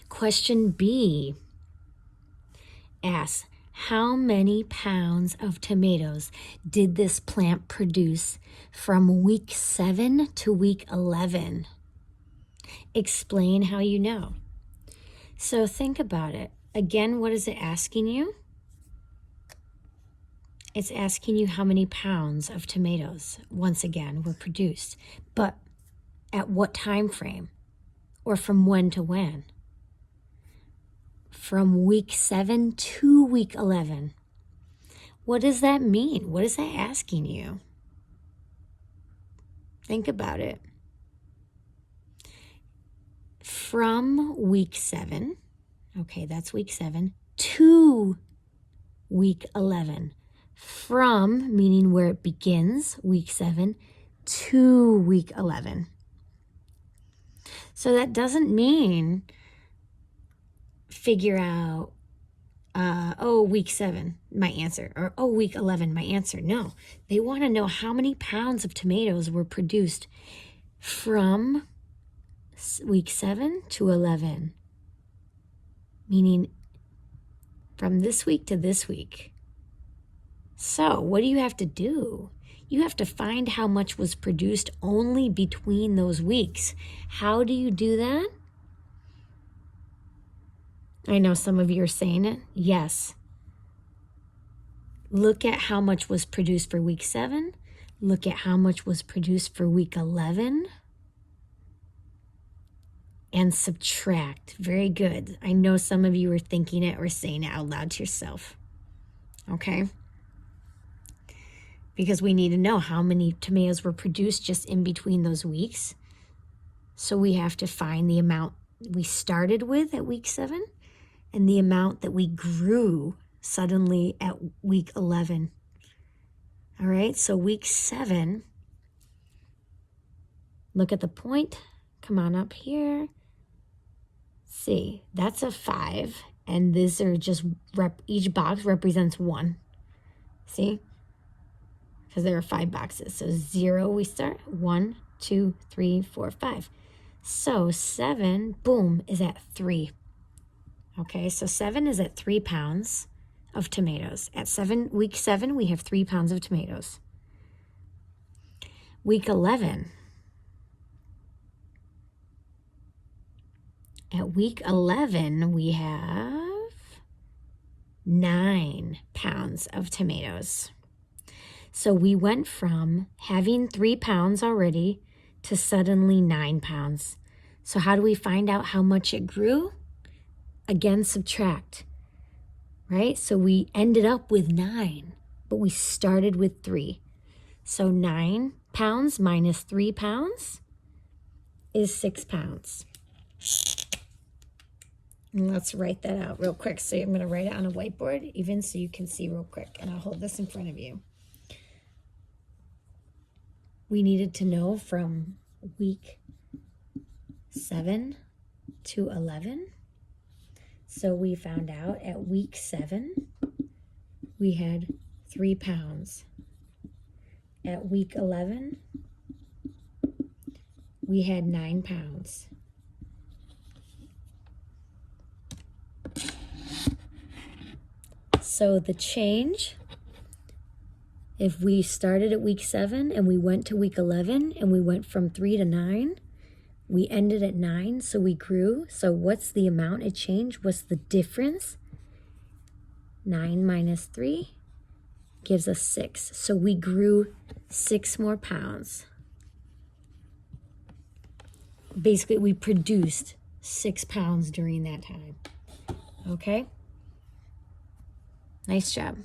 Question B asks, how many pounds of tomatoes did this plant produce from week 7 to week 11? Explain how you know. So think about it. Again, what is it asking you? It's asking you how many pounds of tomatoes, once again, were produced, but at what time frame, or from when to when? From week 7 to week 11. What does that mean? What is that asking you? Think about it. From week 7, okay, that's week 7, to week 11. From, meaning where it begins, week 7, to week 11. So that doesn't mean figure out, week 7, my answer, or week 11, my answer. No, they want to know how many pounds of tomatoes were produced from week 7 to 11, meaning from this week to this week. So what do you have to do? You have to find how much was produced only between those weeks. How do you do that? I know some of you are saying it. Yes. Look at how much was produced for week 7. Look at how much was produced for week 11. And subtract. Very good. I know some of you are thinking it or saying it out loud to yourself. Okay? Because we need to know how many tomatoes were produced just in between those weeks. So we have to find the amount we started with at week 7 and the amount that we grew suddenly at week 11. All right, so week 7, look at the point. Come on up here. See, that's a 5, and these are just, each box represents 1. See? Because there are 5 boxes. So 0 we start, 1, 2, 3, 4, 5. So 7, boom, is at 3. Okay, so 7 is at 3 pounds of tomatoes. At week 7, we have 3 pounds of tomatoes. Week 11. At week 11, we have 9 pounds of tomatoes. So we went from having 3 pounds already to suddenly 9 pounds. So how do we find out how much it grew? Again, subtract, right? So we ended up with 9, but we started with 3. So 9 pounds minus 3 pounds is 6 pounds. And let's write that out real quick. So I'm going to write it on a whiteboard, even so you can see real quick. And I'll hold this in front of you. We needed to know from week 7 to 11. So we found out at week 7, we had 3 pounds. At week 11, we had 9 pounds. So the change, if we started at week 7 and we went to week 11 and we went from 3 to 9, we ended at 9, so we grew. So what's the amount it changed? What's the difference? 9 minus 3 gives us 6. So we grew 6 more pounds. Basically, we produced 6 pounds during that time. Okay? Nice job.